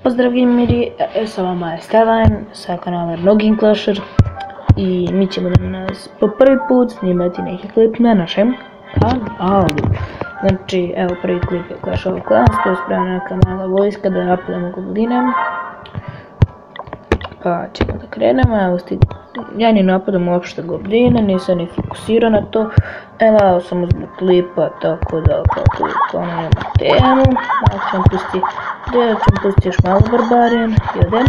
Pozdrav gameri, sa vama je Stevan sa kanala Noggin Clasher i mi ćemo danas po prvi put snimati neki klip na našem kanalu. Znači, evo prvi klip je Clash of Clans, to je spremna neka mala vojska da napadamo gobline. Pa ćemo da krenemo, evo ja ni napadam uopšte gobline, nisam ni fokusirao na to. Evo samo zbog klipa, tako da kao nema temu. Malo ćemo pustiti još malo barbarijan, jedan.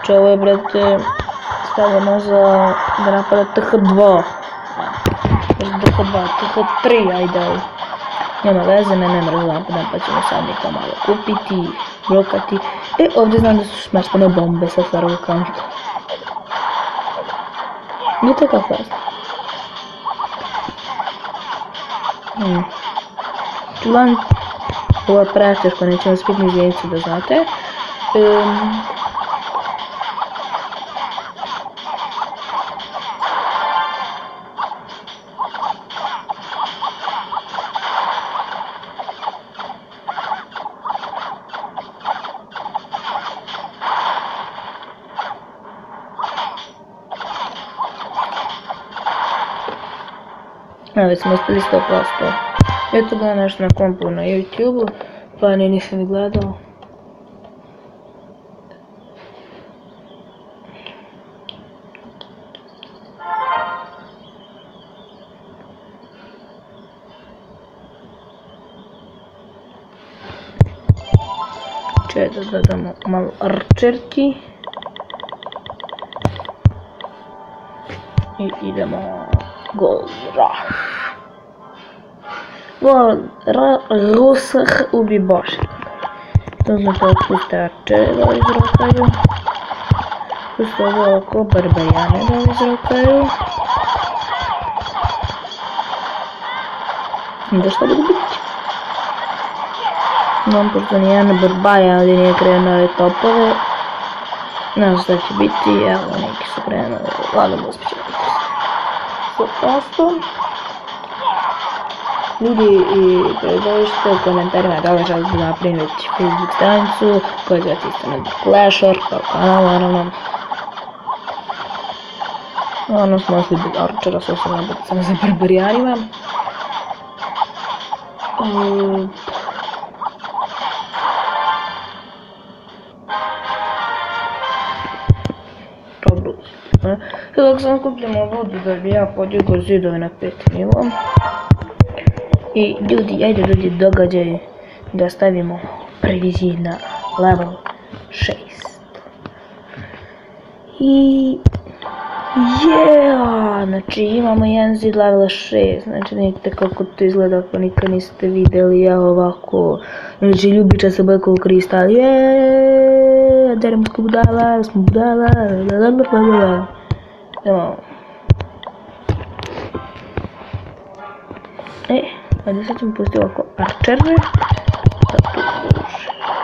Ovo je, brate, stavljeno za da napada TH2. TH2, TH3, ajde. Nema veze, ne mora da napadam, pa ćemo sad neka malo kupiti, brokati. Ovdje znam da su smeštene bombe sa starog kanta. Vidite kako je. Čuvan, ovo je preteško, nećemo spiti ni zjenicu da znate. Već smo uspjeli 100%. Ja to gledam nešto na kompu na YouTube-u, pa nisam ni gledao. Da dodamo malo arčerki. I idemo Gold Rush. Gold Rush ubi Bože. To znači da puste arčere da izrokaju. Puste ovo oko barbarijane da izrokaju. Da što bude biti? Imam pošto nijedan barbarijan ovdje nije krenuo ove topove. Ne znam šta će biti, evo neki su krenuli, lagano uspjeće biti. 100%. Ljudi i predložite u komentarima da li želite da napravim već Facebook stranicu koja zove isto Noggin Clasher kao kanal, naravno. Ono smo ošli bez arčera, sve sam nabati samo za barbarijanima. Sad ako sam kupljamo vodu da bi ja podigao zidove na 5 nivo. I ljudi, ajde dođe događaj da stavimo prvi zid na level 6. I znači imamo jedan zid level 6, znači vidite kako to izgleda ako nikad niste vidjeli, ja ovako, znači ljubiča se bojko u kristal, deremo smo budala, evo. Ajde sad ćemo pustiti ovako arčere.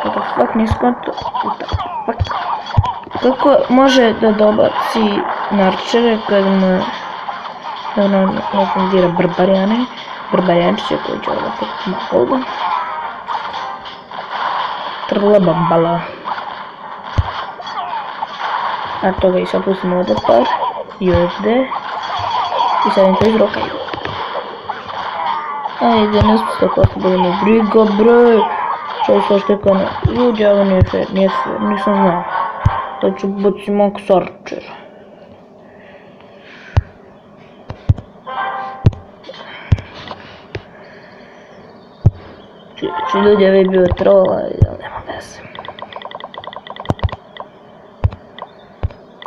Kako fuck niskonto. Kako može da dobaci na arčere kad mu ne dira barbarijane. Barbarijančiće koji će ovdje put malo. Trla bambala. A toga i sad pustimo ovdje par. I ovdje. I sad im to izrokaju. Ajde, ne spusta kako budemo briga, bre. Čao sa štekana. Ljudi, ovo nije fair, nisam znao. Da ću baci max archer. Ljudi, ovo je bio troll, ali nema veze.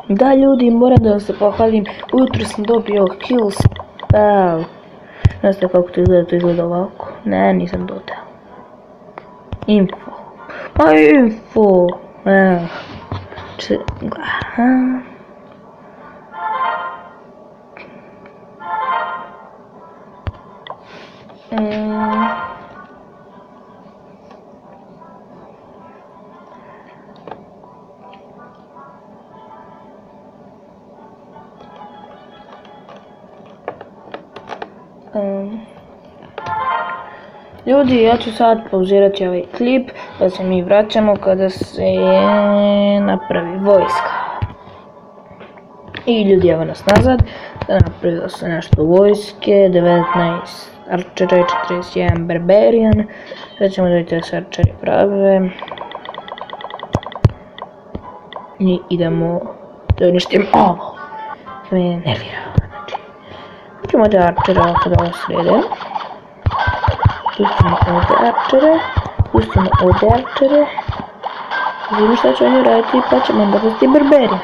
Da, ljudi, moram da se pohvalim. Ujutro sam dobio kill spell. Ne znam kako to izgleda ovako. Ne, nisam dodao. Info. Info. Ljudi, ja ću sad pauzirati ovaj klip Pa se mi vraćamo kada se napravi vojska. I ljudi, evo nas nazad. Napravilo se nešto vojske, 19 arčera i 41 barbarian. Sad ćemo da vidite da se arčeri prave. I idemo da uništimo ovo. To me nervira. Ćemo da arčere ovako da ovo srede. Pustimo ovdje arčere. Pustimo ovdje arčere. Vidimo šta će oni raditi pa ćemo onda pustiti barbarian.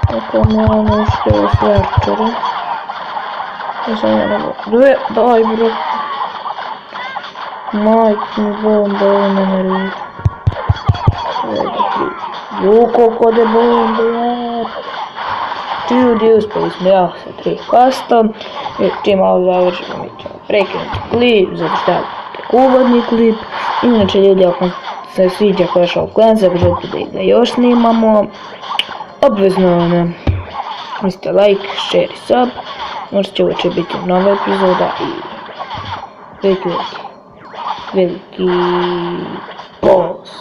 Tako mi ono uštio sve arčere. Ja sam ja nego... Daj bro. Majke mi bomba, ovo me nervira. Koliko de bombe, jer. Ljudi, uspjeli smo ja sa 3 kasta. I čim malo završimo, mi ćemo prekinuti klip, zato što je tek uvodni klip. Inače ljudi, ako se sviđa Clash of Clans, ako želite da ga još snimamo, obvezno mislite like, share i sub. Možda će ovo će biti nova epizoda i veliki boss.